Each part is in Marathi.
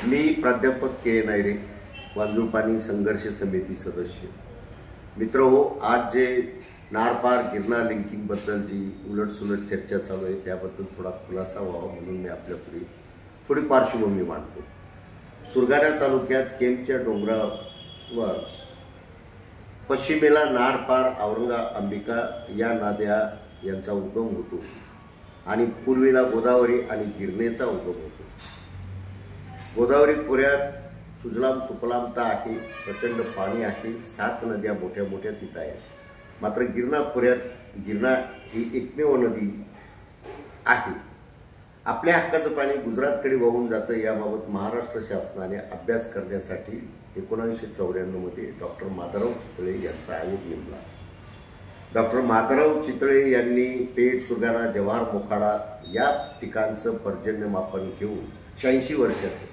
मी प्राध्यापक के नायरे, वांजूळ पाणी संघर्ष समिती सदस्य. मित्रहो, आज जे नारपार गिरणा लिंकिंग बद्दल जी उलटसुलट चर्चा चालू आहे त्याबद्दल थोडा खुलासा व्हावा म्हणून मी आपल्यापुढे थोडी पार्श्वभूमी मांडतो. सुरगाणा तालुक्यात केमच्या डोंगरावर पश्चिमेला नारपार, औरंगा, अंबिका या नद्या यांचा उगम होतो आणि पूर्वेला गोदावरी आणि गिरणेचा उगम होतो. गोदावरी खोऱ्यात सुजलाम सुफलामता आहे, प्रचंड पाणी आहे, 7 नद्या मोठ्या मोठ्या तिथं आहेत. मात्र गिरणा खोऱ्यात गिरणा ही एकमेव नदी आहे. आपल्या हक्काचं पाणी गुजरातकडे वाहून जातं याबाबत महाराष्ट्र शासनाने अभ्यास करण्यासाठी 1994 मध्ये डॉक्टर माधवराव चितळे यांचा आयोग नेमला. डॉक्टर माधवराव चितळे यांनी पेठ, सुरगाणा, जव्हार, मोखाडा या ठिकाणचं पर्जन्यमापन घेऊन 86 वर्षाचं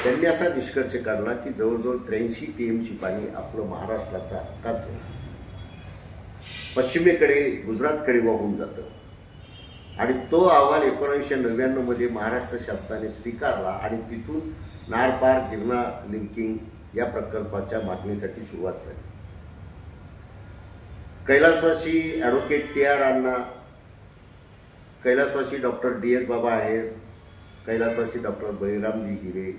त्यांनी असा निष्कर्ष काढला की जवळजवळ 83 TMC पाणी आपलं महाराष्ट्राचं हक्काचं पश्चिमेकडे गुजरातकडे वाहून जातं. आणि तो अहवाल 1999 मध्ये महाराष्ट्र शासनाने स्वीकारला आणि तिथून नारपार गिरणा लिंकिंग या प्रकल्पाच्या मागणीसाठी सुरुवात झाली. कैलासवासी ॲडव्होकेट TR अण्णा, कैलासवासी डॉक्टर DS बाबा आहेत, कैलासवासी डॉक्टर बळीरामजी हिरे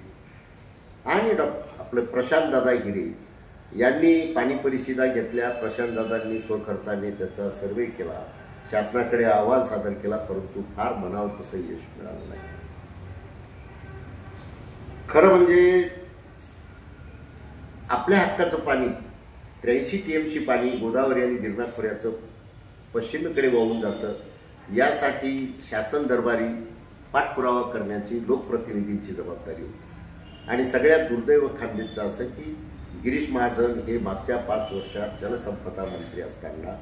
आणि आपलं प्रशांत दादा हिरे यांनी पाणी परिषदा घेतल्या. प्रशांत दादांनी स्वखर्चाने त्याचा सर्वे केला, शासनाकडे अहवाल सादर केला, परंतु फार म्हणावं तसं यश मिळालं नाही. खरं म्हणजे आपल्या हक्काचं पाणी 83 TMC पाणी गोदावरी आणि गिरणा खोऱ्याचं पश्चिमेकडे वाहून जातं. यासाठी शासन दरबारी पाठपुरावा करण्याची लोकप्रतिनिधींची जबाबदारी होती. आणि सगळ्यात दुर्दैव खांदेचं असं की गिरीश महाजन हे मागच्या 5 वर्षात जलसंपदा मंत्री असताना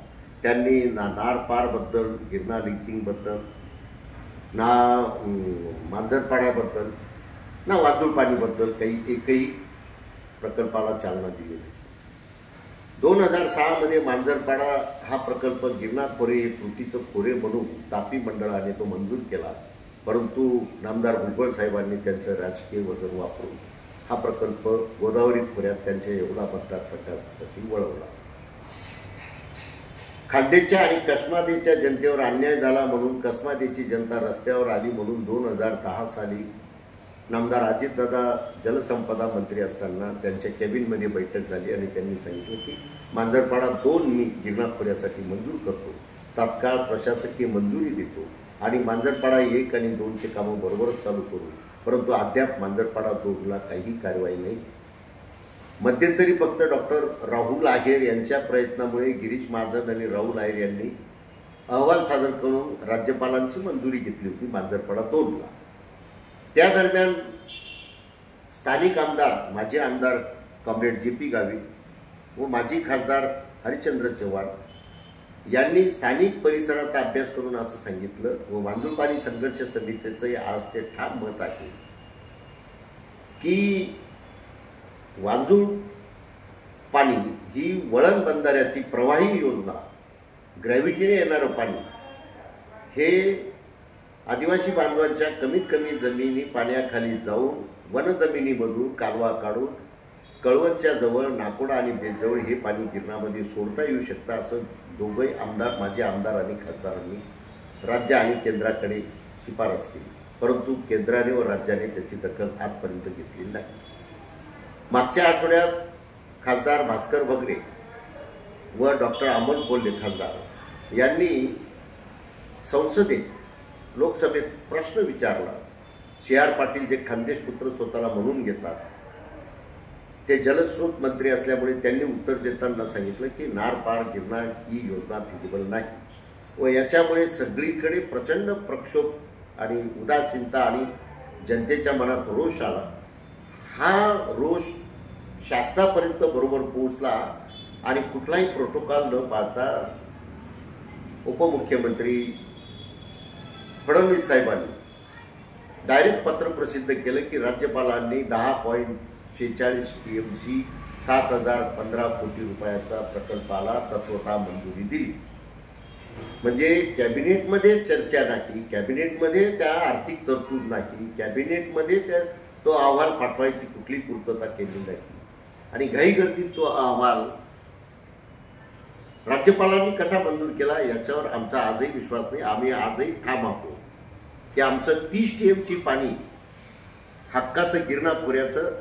त्यांनी ना नारपारबद्दल, गिरणा लिंकिंगबद्दल, ना मांजरपाड्याबद्दल, ना वांजूळ पाणीबद्दल एकही प्रकल्पाला चालना दिली नाही. 2006 मध्ये मांजरपाडा हा प्रकल्प गिरणा खोरे हे कृतीचं खोरे म्हणून तापी मंडळाने तो मंजूर केला. परंतु नामदार भुजबळ साहेबांनी त्यांचं राजकीय वजन वापरून हा प्रकल्प गोदावरी खोऱ्यात त्यांच्या येवला मतदारसंघासाठी वळवला. खान्देशच्या आणि कसमादेच्या जनतेवर अन्याय झाला म्हणून कसमादेची जनता रस्त्यावर आली म्हणून 2010 साली नामदार अजितदादा जलसंपदा मंत्री असताना त्यांच्या कॅबिनमध्ये बैठक झाली आणि त्यांनी सांगितलं की मांजरपाडा 2 मी गिरणा खोऱ्यासाठी मंजूर करतो, तात्काळ प्रशासकीय मंजुरी देतो आणि मांजरपाडा 1 आणि 2चे कामं बरोबरच चालू करू. परंतु अद्याप मांजरपाडा 2ला काही कारवाई नाही. मध्यंतरी फक्त डॉक्टर राहुल आहेर यांच्या प्रयत्नामुळे गिरीश महाजन आणि राहुल आहेर यांनी अहवाल सादर करून राज्यपालांची मंजुरी घेतली होती मांजरपाडा 2ला. त्या दरम्यान स्थानिक आमदार, माजी आमदार कॉम्रेड JP गावित व माजी खासदार हरिश्चंद्र चव्हाण यांनी स्थानिक परिसराचा अभ्यास करून असं सांगितलं व वांजूळ पाणी संघर्ष समितीचं आज ते ठाम मत आहे की वांजूळ पाणी ही वळण बंधाऱ्याची प्रवाही योजना, ग्रॅव्हिटीने येणारं पाणी हे आदिवासी बांधवांच्या कमीत कमी जमिनी पाण्याखाली जाऊन वनजमिनीमधून कालवा काढून कळवणच्या जवळ नाकोडा आणि बेजवळ हे पाणी गिरणामध्ये सोडता येऊ शकतं असं दोघंही आमदार, माजी आमदार आणि खासदारांनी राज्य आणि केंद्राकडे शिफारस केली. परंतु केंद्राने व राज्याने त्याची दखल आजपर्यंत घेतलेली नाही. मागच्या आठवड्यात खासदार भास्कर भगरे व डॉक्टर अमोल कोल्हे खासदार यांनी संसदेत, लोकसभेत प्रश्न विचारला. CR पाटील जे खानदेश पुत्र स्वतःला म्हणून घेतात ते जलस्रोत मंत्री असल्यामुळे त्यांनी उत्तर देताना सांगितलं की नारपार गिरणा ही योजना फिजिबल नाही व याच्यामुळे सगळीकडे प्रचंड प्रक्षोभ आणि उदासीनता आणि जनतेच्या मनात रोष आला. हा रोष शासनापर्यंत बरोबर पोहोचला आणि कुठलाही प्रोटोकॉल न पाळता उपमुख्यमंत्री फडणवीस साहेबांनी डायरेक्ट पत्र प्रसिद्ध केलं की राज्यपालांनी 10.46 TMC 7,015 कोटी रुपयाचा प्रकल्पाला तत्वतः मंजुरी दिली. म्हणजे कॅबिनेटमध्ये चर्चा नाही, कॅबिनेटमध्ये त्या आर्थिक तरतूद नाही, कॅबिनेटमध्ये त्या तो अहवाल पाठवायची कुठली पूर्तता केली नाही आणि घाईगर्दीत तो अहवाल राज्यपालांनी कसा मंजूर केला याच्यावर आमचा आजही विश्वास नाही. आम्ही आजही ठाम आहोत की आमचं 30 TMC पाणी हक्काचं गिरणा खोऱ्याचं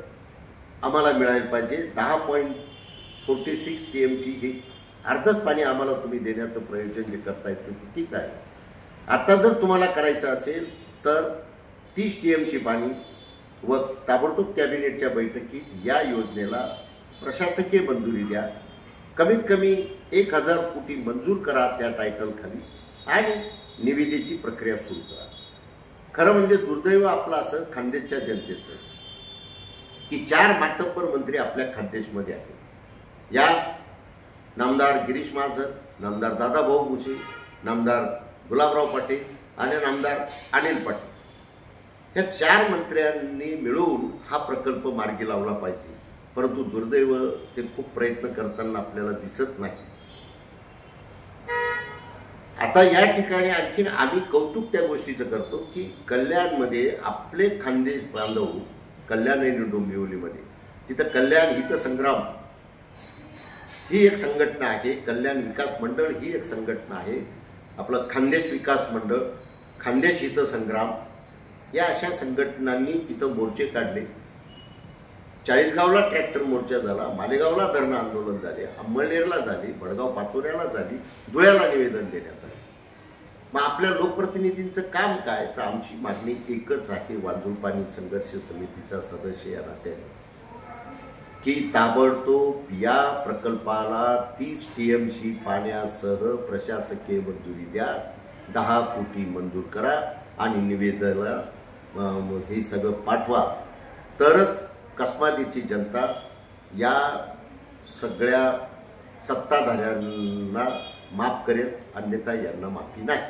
आम्हाला मिळायला पाहिजे. 10.46 TMC हे अर्धच पाणी आम्हाला तुम्ही देण्याचं प्रयोजन जे करतायत ते चुकीचं आहे. आता जर तुम्हाला करायचं असेल तर 30 TMC पाणी व ताबडतोब कॅबिनेटच्या बैठकीत या योजनेला प्रशासकीय मंजुरी द्या. कमीत कमी 1000 कोटी मंजूर करा त्या टायटल खाली आणि निविदेची प्रक्रिया सुरू करा. खरं म्हणजे दुर्दैव आपलं असं खानदेशच्या जनतेचं की 4 मातब्बर मंत्री आपल्या खानदेशमध्ये आहेत. यात नामदार गिरीश महाजन, नामदार दादाभाऊ भुसे, नामदार गुलाबराव पाटील आणि नामदार अनिल पाटील. या 4 मंत्र्यांनी मिळून हा प्रकल्प मार्गी लावला पाहिजे. परंतु दुर्दैव ते खूप प्रयत्न करताना आपल्याला दिसत नाही. आता या ठिकाणी आणखीन आम्ही कौतुक त्या गोष्टीचं करतो की कल्याणमध्ये आपले खानदेश बांधव, कल्याण आणि डोंबिवलीमध्ये तिथं कल्याण हितसंग्राम ही एक संघटना आहे, कल्याण विकास मंडळ ही एक संघटना आहे, आपलं खानदेश विकास मंडळ, खानदेश हितसंग्राम या अशा संघटनांनी तिथं मोर्चे काढले. 40गावला ट्रॅक्टर मोर्चा झाला, मालेगावला धरणं आंदोलन झाले, अंमळनेरला झाली, बडगाव पाचोऱ्याला झाली, धुळ्याला निवेदन देण्यात आले. मग आपल्या लोकप्रतिनिधींचं काम काय? तर आमची मागणी एकच आहे वाजूळ पाणी संघर्ष समितीचा सदस्य या नात्याने की ताबडतोब या प्रकल्पाला 30 TMC पाण्यासह प्रशासकीय मंजुरी द्या, 10 कोटी मंजूर करा आणि निवेदनाला हे सगळं पाठवा. तरच कसमादीची जनता या सगळ्या सत्ताधाऱ्यांना माफ करेल, अन्यथा यांना माफी नाही.